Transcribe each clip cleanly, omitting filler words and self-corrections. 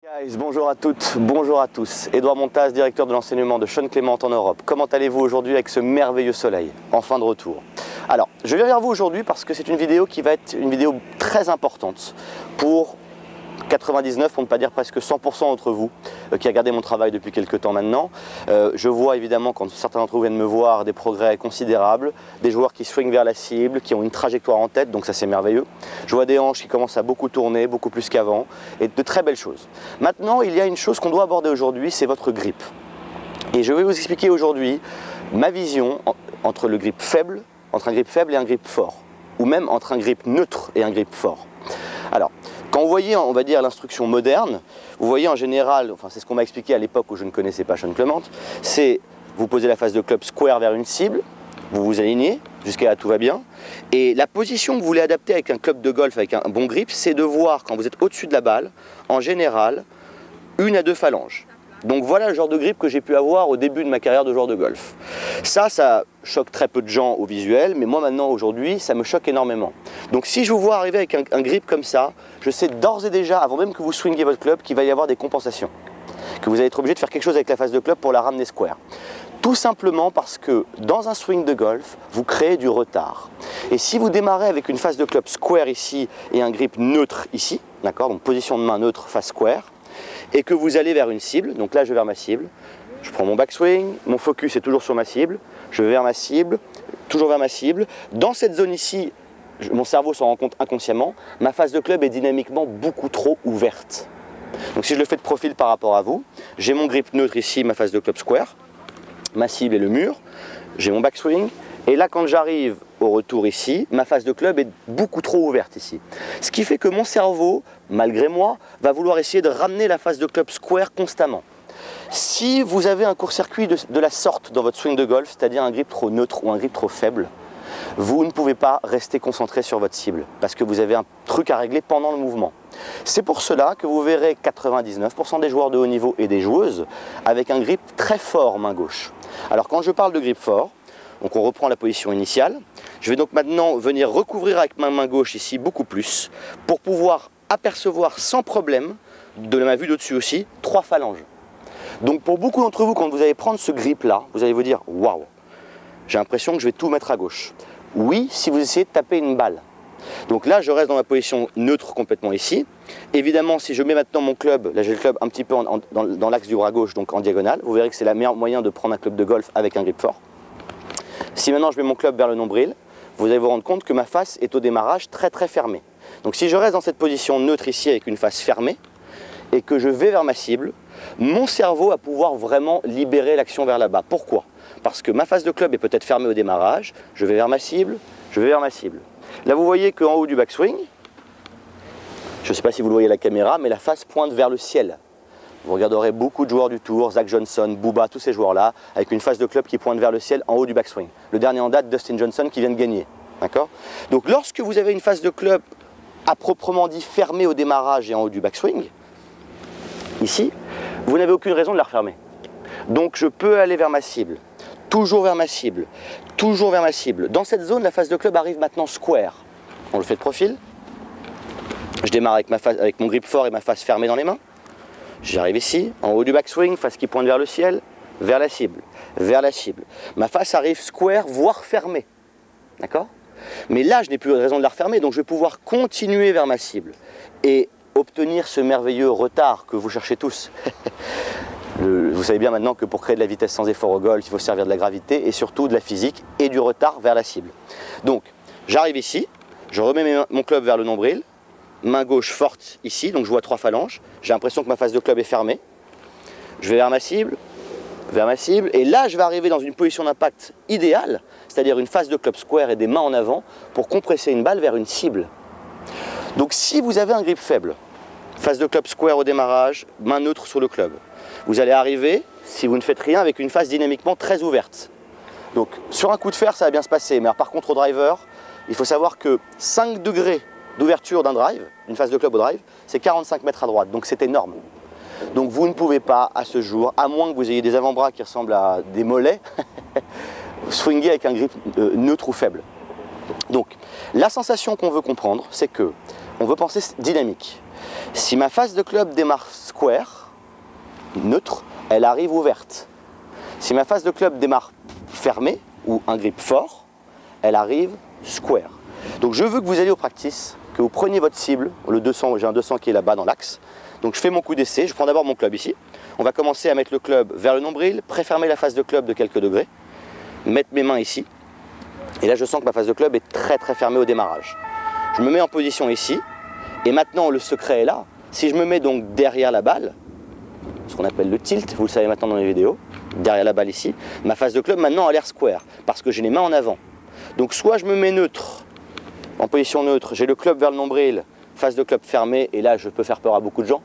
Guys, bonjour à toutes, bonjour à tous. Édouard Montaz, directeur de l'enseignement de Sean Clément en Europe. Comment allez-vous aujourd'hui avec ce merveilleux soleil, enfin de retour? Alors, je viens vers vous aujourd'hui parce que c'est une vidéo qui va être une vidéo très importante pour 99, pour ne pas dire presque 100% d'entre vous qui a regardé mon travail depuis quelques temps maintenant. Je vois évidemment, quand certains d'entre vous viennent me voir, des progrès considérables, des joueurs qui swingent vers la cible, qui ont une trajectoire en tête, donc ça c'est merveilleux. Je vois des hanches qui commencent à beaucoup tourner, beaucoup plus qu'avant, et de très belles choses. Maintenant, il y a une chose qu'on doit aborder aujourd'hui, c'est votre grip. Et je vais vous expliquer aujourd'hui ma vision entre le grip faible, entre un grip faible et un grip fort, ou même entre un grip neutre et un grip fort. Alors, quand vous voyez, on va dire, l'instruction moderne, vous voyez en général, enfin c'est ce qu'on m'a expliqué à l'époque où je ne connaissais pas Sean Clément, c'est vous posez la face de club square vers une cible, vous vous alignez, jusqu'à là tout va bien, et la position que vous voulez adapter avec un club de golf, avec un bon grip, c'est de voir quand vous êtes au-dessus de la balle, en général, 1 à 2 phalanges. Donc voilà le genre de grip que j'ai pu avoir au début de ma carrière de joueur de golf. Ça choque très peu de gens au visuel, mais moi maintenant, aujourd'hui, ça me choque énormément. Donc si je vous vois arriver avec un grip comme ça, je sais d'ores et déjà, avant même que vous swingiez votre club, qu'il va y avoir des compensations. Que vous allez être obligé de faire quelque chose avec la face de club pour la ramener square. Tout simplement parce que dans un swing de golf, vous créez du retard. Et si vous démarrez avec une face de club square ici et un grip neutre ici, d'accord, donc position de main neutre, face square, et que vous allez vers une cible, donc là je vais vers ma cible, je prends mon backswing, mon focus est toujours sur ma cible, je vais vers ma cible, toujours vers ma cible. Dans cette zone ici, mon cerveau s'en rend compte inconsciemment, ma face de club est dynamiquement beaucoup trop ouverte. Donc si je le fais de profil par rapport à vous, j'ai mon grip neutre ici, ma face de club square, ma cible est le mur, j'ai mon backswing, et là quand j'arrive au retour ici, ma face de club est beaucoup trop ouverte ici. Ce qui fait que mon cerveau, malgré moi, va vouloir essayer de ramener la face de club square constamment. Si vous avez un court-circuit de la sorte dans votre swing de golf, c'est-à-dire un grip trop neutre ou un grip trop faible, vous ne pouvez pas rester concentré sur votre cible parce que vous avez un truc à régler pendant le mouvement. C'est pour cela que vous verrez 99% des joueurs de haut niveau et des joueuses avec un grip très fort main gauche. Alors quand je parle de grip fort, donc on reprend la position initiale, je vais donc maintenant venir recouvrir avec ma main gauche ici beaucoup plus pour pouvoir apercevoir sans problème, de ma vue d'au-dessus aussi, 3 phalanges. Donc pour beaucoup d'entre vous, quand vous allez prendre ce grip là, vous allez vous dire « Waouh, j'ai l'impression que je vais tout mettre à gauche ». Oui, si vous essayez de taper une balle. Donc là, je reste dans ma position neutre complètement ici. Évidemment, si je mets maintenant mon club, là j'ai le club un petit peu dans l'axe du bras gauche, donc en diagonale, vous verrez que c'est le meilleur moyen de prendre un club de golf avec un grip fort. Si maintenant je mets mon club vers le nombril, vous allez vous rendre compte que ma face est au démarrage très fermée. Donc si je reste dans cette position neutre ici avec une face fermée et que je vais vers ma cible, mon cerveau va pouvoir vraiment libérer l'action vers là-bas. Pourquoi? Parce que ma face de club est peut-être fermée au démarrage, je vais vers ma cible, je vais vers ma cible. Là vous voyez qu'en haut du backswing, je ne sais pas si vous le voyez à la caméra, mais la face pointe vers le ciel. Vous regarderez beaucoup de joueurs du tour, Zach Johnson, Bubba, tous ces joueurs-là, avec une face de club qui pointe vers le ciel en haut du backswing. Le dernier en date, Dustin Johnson, qui vient de gagner. D'accord? Donc lorsque vous avez une face de club à proprement dit fermée au démarrage et en haut du backswing, ici, vous n'avez aucune raison de la refermer. Donc je peux aller vers ma cible, toujours vers ma cible, toujours vers ma cible. Dans cette zone, la face de club arrive maintenant square. On le fait de profil. Je démarre avec mon grip fort et ma face fermée dans les mains. J'arrive ici, en haut du backswing, face qui pointe vers le ciel, vers la cible, vers la cible. Ma face arrive square, voire fermée. D'accord? Mais là, je n'ai plus de raison de la refermer, donc je vais pouvoir continuer vers ma cible et obtenir ce merveilleux retard que vous cherchez tous. Vous savez bien maintenant que pour créer de la vitesse sans effort au golf, il faut servir de la gravité et surtout de la physique et du retard vers la cible. Donc, j'arrive ici, je remets mon club vers le nombril, main gauche forte ici, donc je vois 3 phalanges. J'ai l'impression que ma face de club est fermée. Je vais vers ma cible, et là je vais arriver dans une position d'impact idéale, c'est-à-dire une face de club square et des mains en avant pour compresser une balle vers une cible. Donc si vous avez un grip faible, face de club square au démarrage, main neutre sur le club, vous allez arriver, si vous ne faites rien, avec une face dynamiquement très ouverte. Donc sur un coup de fer, ça va bien se passer, mais par contre au driver, il faut savoir que 5 degrés d'ouverture d'un drive, une face de club au drive, c'est 45 mètres à droite, donc c'est énorme. Donc vous ne pouvez pas, à ce jour, à moins que vous ayez des avant-bras qui ressemblent à des mollets, swinger avec un grip neutre ou faible. Donc la sensation qu'on veut comprendre, c'est que on veut penser dynamique. Si ma face de club démarre square, neutre, elle arrive ouverte. Si ma face de club démarre fermée, ou un grip fort, elle arrive square. Donc je veux que vous alliez au practice, que vous preniez votre cible, le 200, j'ai un 200 qui est là-bas dans l'axe. Donc je fais mon coup d'essai, je prends d'abord mon club ici. On va commencer à mettre le club vers le nombril, préfermer la face de club de quelques degrés, mettre mes mains ici. Et là je sens que ma face de club est très fermée au démarrage. Je me mets en position ici, et maintenant le secret est là. Si je me mets donc derrière la balle, ce qu'on appelle le tilt, vous le savez maintenant dans les vidéos, derrière la balle ici, ma face de club maintenant a l'air square, parce que j'ai les mains en avant. Donc soit je me mets neutre, en position neutre, j'ai le club vers le nombril, face de club fermée, et là je peux faire peur à beaucoup de gens.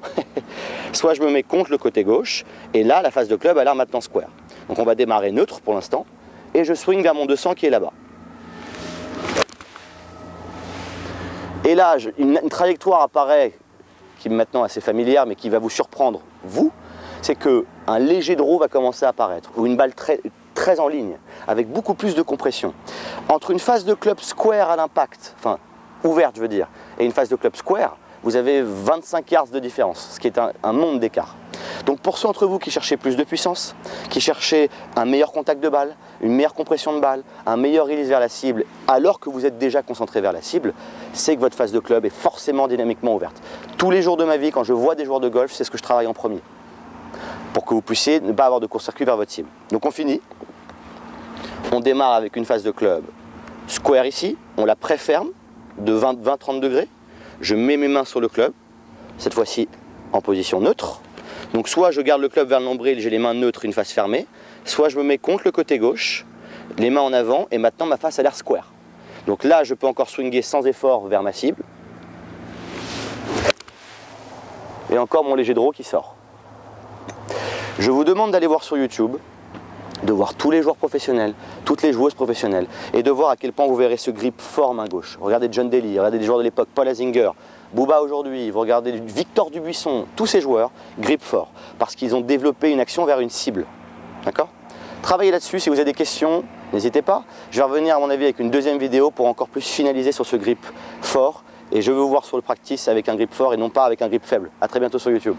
Soit je me mets contre le côté gauche, et là la face de club a l'air maintenant square. Donc on va démarrer neutre pour l'instant, et je swing vers mon 200 qui est là-bas. Et là, une trajectoire apparaît, qui est maintenant assez familière, mais qui va vous surprendre, vous, c'est qu'un léger draw va commencer à apparaître, ou une balle très en ligne, avec beaucoup plus de compression. Entre une face de club square à l'impact, enfin ouverte je veux dire, et une face de club square, vous avez 25 yards de différence, ce qui est un monde d'écart. Donc pour ceux d'entre vous qui cherchez plus de puissance, qui cherchez un meilleur contact de balle, une meilleure compression de balle, un meilleur release vers la cible, alors que vous êtes déjà concentré vers la cible, c'est que votre face de club est forcément dynamiquement ouverte. Tous les jours de ma vie, quand je vois des joueurs de golf, c'est ce que je travaille en premier, pour que vous puissiez ne pas avoir de court-circuit vers votre cible. Donc on finit, on démarre avec une face de club square ici, on la préferme de 20-30 degrés, je mets mes mains sur le club, cette fois-ci en position neutre. Donc soit je garde le club vers le nombril, j'ai les mains neutres, une face fermée, soit je me mets contre le côté gauche, les mains en avant, et maintenant ma face a l'air square. Donc là, je peux encore swinger sans effort vers ma cible. Et encore mon léger draw qui sort. Je vous demande d'aller voir sur YouTube, de voir tous les joueurs professionnels, toutes les joueuses professionnelles, et de voir à quel point vous verrez ce grip fort main gauche. Regardez John Daly, regardez des joueurs de l'époque, Paul Azinger, Bouba aujourd'hui, vous regardez Victor Dubuisson, tous ces joueurs, grip fort, parce qu'ils ont développé une action vers une cible. D'accord ? Travaillez là-dessus, si vous avez des questions, n'hésitez pas. Je vais revenir à mon avis avec une deuxième vidéo pour encore plus finaliser sur ce grip fort, et je veux vous voir sur le practice avec un grip fort et non pas avec un grip faible. A très bientôt sur YouTube.